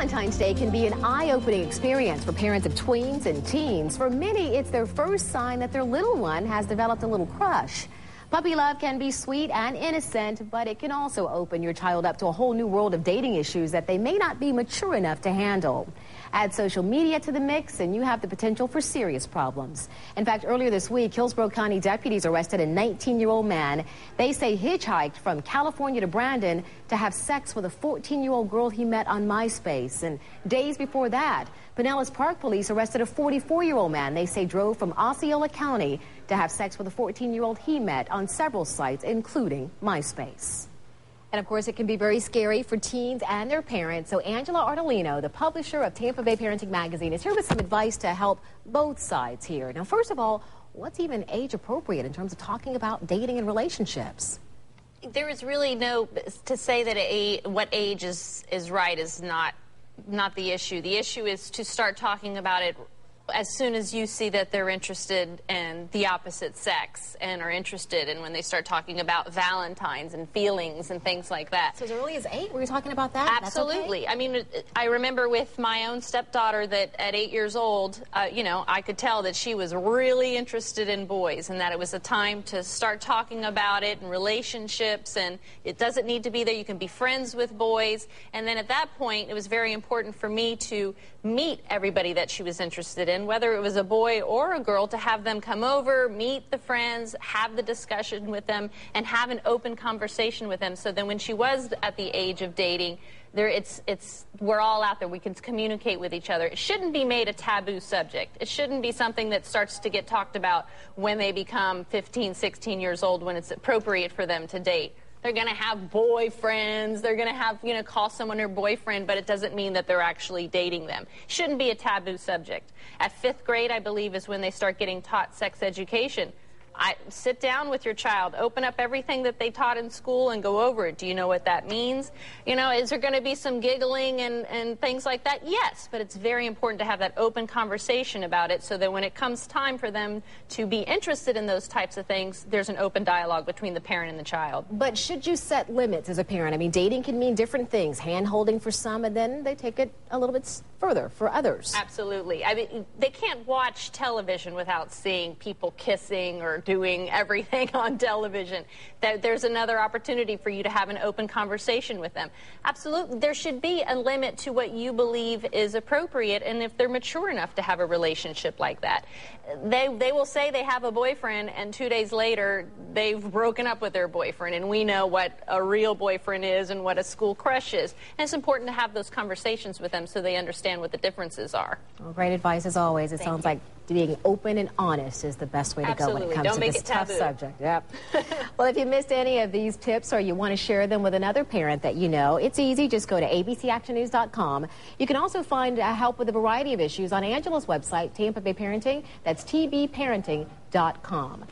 Valentine's Day can be an eye-opening experience for parents of tweens and teens. For many, it's their first sign that their little one has developed a little crush. Puppy love can be sweet and innocent, but it can also open your child up to a whole new world of dating issues that they may not be mature enough to handle. Add social media to the mix, and you have the potential for serious problems. In fact, earlier this week, Hillsborough County deputies arrested a 19-year-old man. They say hitchhiked from California to Brandon to have sex with a 14-year-old girl he met on MySpace. And days before that, Pinellas Park police arrested a 44-year-old man. They say drove from Osceola County to have sex with a 14-year-old he met on several sites, including MySpace. And, of course, it can be very scary for teens and their parents. So Angela Ardolino, the publisher of Tampa Bay Parenting Magazine, is here with some advice to help both sides here. Now, first of all, what's even age appropriate in terms of talking about dating and relationships? There is really no, to say that what age is right is not the issue. The issue is to start talking about it as soon as you see that they're interested in the opposite sex and are interested, and when they start talking about Valentines and feelings and things like that. So as early as 8, were you talking about that? Absolutely. I mean, I remember with my own stepdaughter that at 8 years old, you know, I could tell that she was really interested in boys and that it was a time to start talking about it and relationships, and it doesn't need to be that you can be friends with boys. And then at that point, it was very important for me to meet everybody that she was interested in, whether it was a boy or a girl, to have them come over, meet the friends, have the discussion with them, and have an open conversation with them, so then when she was at the age of dating, we're all out there. We can communicate with each other. It shouldn't be made a taboo subject. It shouldn't be something that starts to get talked about when they become 15, 16 years old, when it's appropriate for them to date. They're going to have boyfriends. They're going to have, you know, call someone their boyfriend, but it doesn't mean that they're actually dating them. Shouldn't be a taboo subject. At 5th grade, I believe, is when they start getting taught sex education. Sit down with your child, open up everything that they taught in school and go over it. Do you know what that means? You know, is there going to be some giggling and things like that? Yes, but it's very important to have that open conversation about it so that when it comes time for them to be interested in those types of things, there's an open dialogue between the parent and the child. But should you set limits as a parent? I mean, dating can mean different things. Hand-holding for some, and then they take it a little bit further for others. Absolutely. I mean, they can't watch television without seeing people kissing or doing everything on television. There's another opportunity for you to have an open conversation with them. Absolutely. There should be a limit to what you believe is appropriate, and if they're mature enough to have a relationship like that. They will say they have a boyfriend, and 2 days later, they've broken up with their boyfriend, and we know what a real boyfriend is and what a school crush is. And it's important to have those conversations with them so they understand what the differences are. Well, great advice as always. It sounds like being open and honest is the best way to go when it comes to this tough subject. Yep. Well, if you missed any of these tips or you want to share them with another parent that you know, it's easy. Just go to abcactionnews.com. You can also find help with a variety of issues on Angela's website, Tampa Bay Parenting. That's tbparenting.com.